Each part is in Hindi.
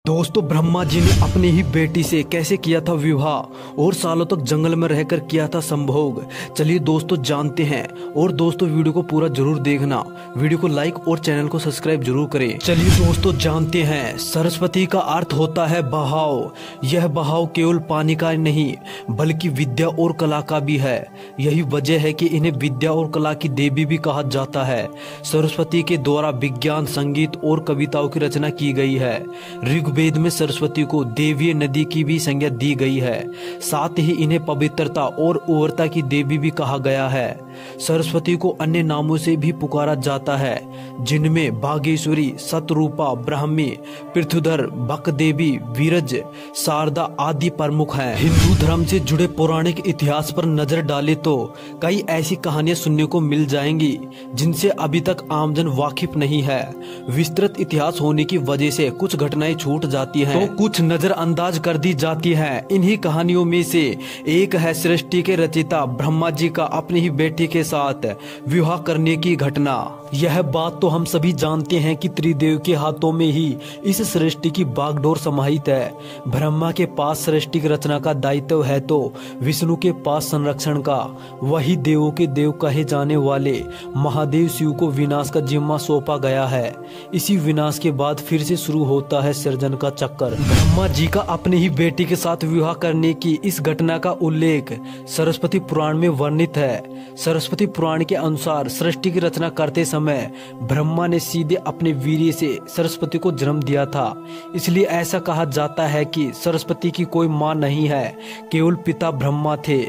दोस्तों, ब्रह्मा जी ने अपनी ही बेटी से कैसे किया था विवाह और सालों तक जंगल में रहकर किया था संभोग। चलिए दोस्तों जानते हैं। और दोस्तों वीडियो को पूरा जरूर देखना, वीडियो को लाइक और चैनल को सब्सक्राइब जरूर करें। चलिए दोस्तों जानते हैं। सरस्वती का अर्थ होता है बहाव। यह बहाव केवल पानी का नहीं बल्कि विद्या और कला का भी है। यही वजह है कि इन्हें विद्या और कला की देवी भी कहा जाता है। सरस्वती के द्वारा विज्ञान, संगीत और कविताओं की रचना की गई है। ऋग्वेद में सरस्वती को देवीय नदी की भी संज्ञा दी गई है। साथ ही इन्हें पवित्रता और उर्वरता की देवी भी कहा गया है। सरस्वती को अन्य नामों से भी पुकारा जाता है, जिनमें बागेश्वरी, शतरूपा, ब्राह्मी, पृथुधर, बकदेवी, वीरज, शारदा आदि प्रमुख हैं। हिंदू धर्म से जुड़े पौराणिक इतिहास पर नजर डाले तो कई ऐसी कहानियां सुनने को मिल जाएंगी जिनसे अभी तक आमजन वाकिफ नहीं है। विस्तृत इतिहास होने की वजह से कुछ घटनाएं छूट जाती हैं, तो कुछ नजरअंदाज कर दी जाती हैं। इन्हीं कहानियों में से एक है सृष्टि के रचयिता ब्रह्मा जी का अपनी ही बेटी के साथ विवाह करने की घटना। यह बात तो हम सभी जानते हैं कि त्रिदेव के हाथों में ही इस सृष्टि की बागडोर समाहित है। ब्रह्मा के पास सृष्टि की रचना का दायित्व है तो विष्णु के पास संरक्षण का। वही देवों के देव कहे जाने वाले महादेव शिव को विनाश का जिम्मा सौंपा गया है। इसी विनाश के बाद फिर से शुरू होता है सृजन का चक्कर। ब्रह्मा जी का अपनी ही बेटी के साथ विवाह करने की इस घटना का उल्लेख सरस्वती पुराण में वर्णित है। सरस्वती पुराण के अनुसार सृष्टि की रचना करते समय ब्रह्मा ने सीधे अपने वीर्य से सरस्वती को जन्म दिया था। इसलिए ऐसा कहा जाता है कि सरस्वती की कोई मां नहीं है, केवल पिता ब्रह्मा थे।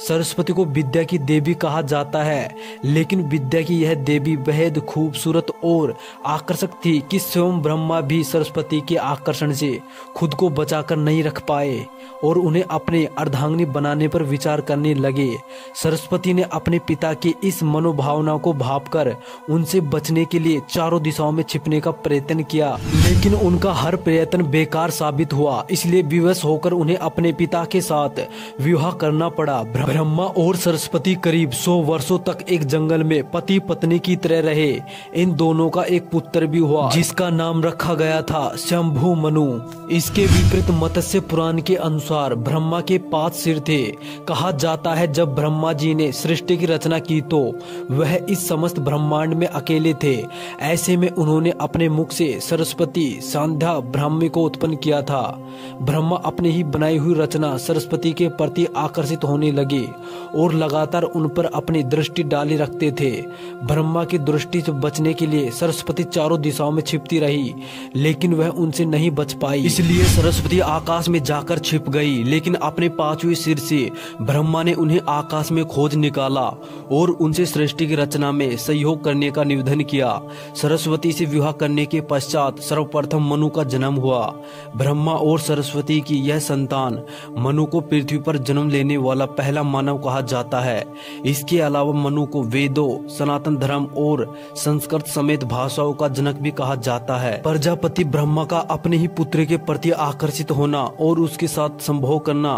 सरस्वती को विद्या की देवी कहा जाता है, लेकिन विद्या की यह देवी बेहद खूबसूरत और आकर्षक थी कि स्वयं ब्रह्मा भी सरस्वती के आकर्षण से खुद को बचाकर नहीं रख पाए और उन्हें अपने अर्धांगिनी बनाने पर विचार करने लगे। सरस्वती ने अपने पिता की इस मनोभावना को भांपकर उनसे बचने के लिए चारों दिशाओं में छिपने का प्रयत्न किया, लेकिन उनका हर प्रयत्न बेकार साबित हुआ। इसलिए विवश होकर उन्हें अपने पिता के साथ विवाह करना पड़ा। ब्रह्मा और सरस्वती करीब 100 वर्षों तक एक जंगल में पति पत्नी की तरह रहे। इन दोनों का एक पुत्र भी हुआ जिसका नाम रखा गया था शंभु मनु। इसके विपरीत मत्स्य पुराण के अनुसार ब्रह्मा के 5 सिर थे। कहा जाता है जब ब्रह्मा जी ने सृष्टि की रचना की तो वह इस समस्त ब्रह्मांड में अकेले थे। ऐसे में उन्होंने अपने मुख से सरस्वती, संध्या, ब्राह्मी को उत्पन्न किया था। ब्रह्मा अपनी ही बनाई हुई रचना सरस्वती के प्रति आकर्षित होने लगे और लगातार उन पर अपनी दृष्टि डाले रखते थे। ब्रह्मा की दृष्टि से बचने के लिए सरस्वती चारों दिशाओं में छिपती रही, लेकिन वह उनसे नहीं बच पाई। इसलिए सरस्वती आकाश में जाकर छिप गई, लेकिन अपने 5वें सिर से ब्रह्मा ने उन्हें आकाश में खोज निकाला और उनसे सृष्टि की रचना में सहयोग करने का निवेदन किया। सरस्वती से विवाह करने के पश्चात सर्वप्रथम मनु का जन्म हुआ। ब्रह्मा और सरस्वती की यह संतान मनु को पृथ्वी पर जन्म लेने वाला पहला मानव कहा जाता है। इसके अलावा मनु को वेदों, सनातन धर्म और संस्कृत समेत भाषाओं का जनक भी कहा जाता है। प्रजापति ब्रह्मा का अपने ही पुत्र के प्रति आकर्षित होना और उसके साथ संभोग करना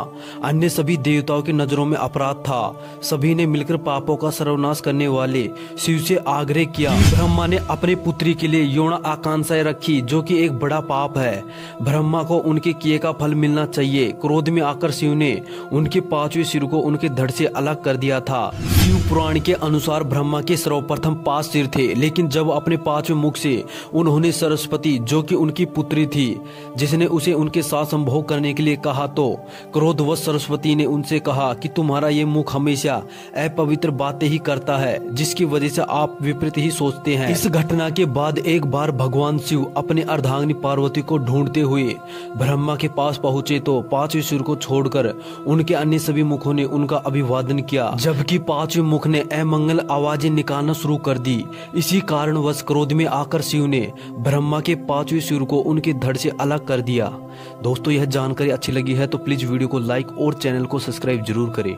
अन्य सभी देवताओं की नजरों में अपराध था। सभी ने मिलकर पापों का सर्वनाश करने वाले शिव से आग्रह किया। ब्रह्मा ने अपने पुत्री के लिए यौन आकांक्षाएं रखी, जो कि एक बड़ा पाप है। ब्रह्मा को उनके किए का फल मिलना चाहिए। क्रोध में आकर शिव ने उनके 5वें सिर को उनके धड़ से अलग कर दिया था। शिव पुराण के अनुसार ब्रह्मा के सर्वप्रथम 5 सिर थे, लेकिन जब अपने 5वें मुख से उन्होंने सरस्वती, जो कि उनकी पुत्री थी, जिसने उसे उनके साथ संभोग करने के लिए कहा, तो क्रोधवश सरस्वती ने उनसे कहा कि तुम्हारा ये मुख हमेशा अपवित्र बातें ही करता है, जिसकी वजह से आप विपरीत ही सोचते हैं। इस घटना के बाद एक बार भगवान शिव अपने अर्धांगिनी पार्वती को ढूंढते हुए ब्रह्मा के पास पहुंचे तो 5वें सिर को छोड़कर उनके अन्य सभी मुखों ने उनका अभिवादन किया, जबकि 5वें मुख ने अमंगल आवाजें निकालना शुरू कर दी। इसी कारणवश क्रोध में आकर शिव ने ब्रह्मा के 5वें सिर को उनके धड़ से अलग कर दिया। दोस्तों, यह जानकारी अच्छी लगी है तो प्लीज वीडियो को लाइक और चैनल को सब्सक्राइब जरूर करें।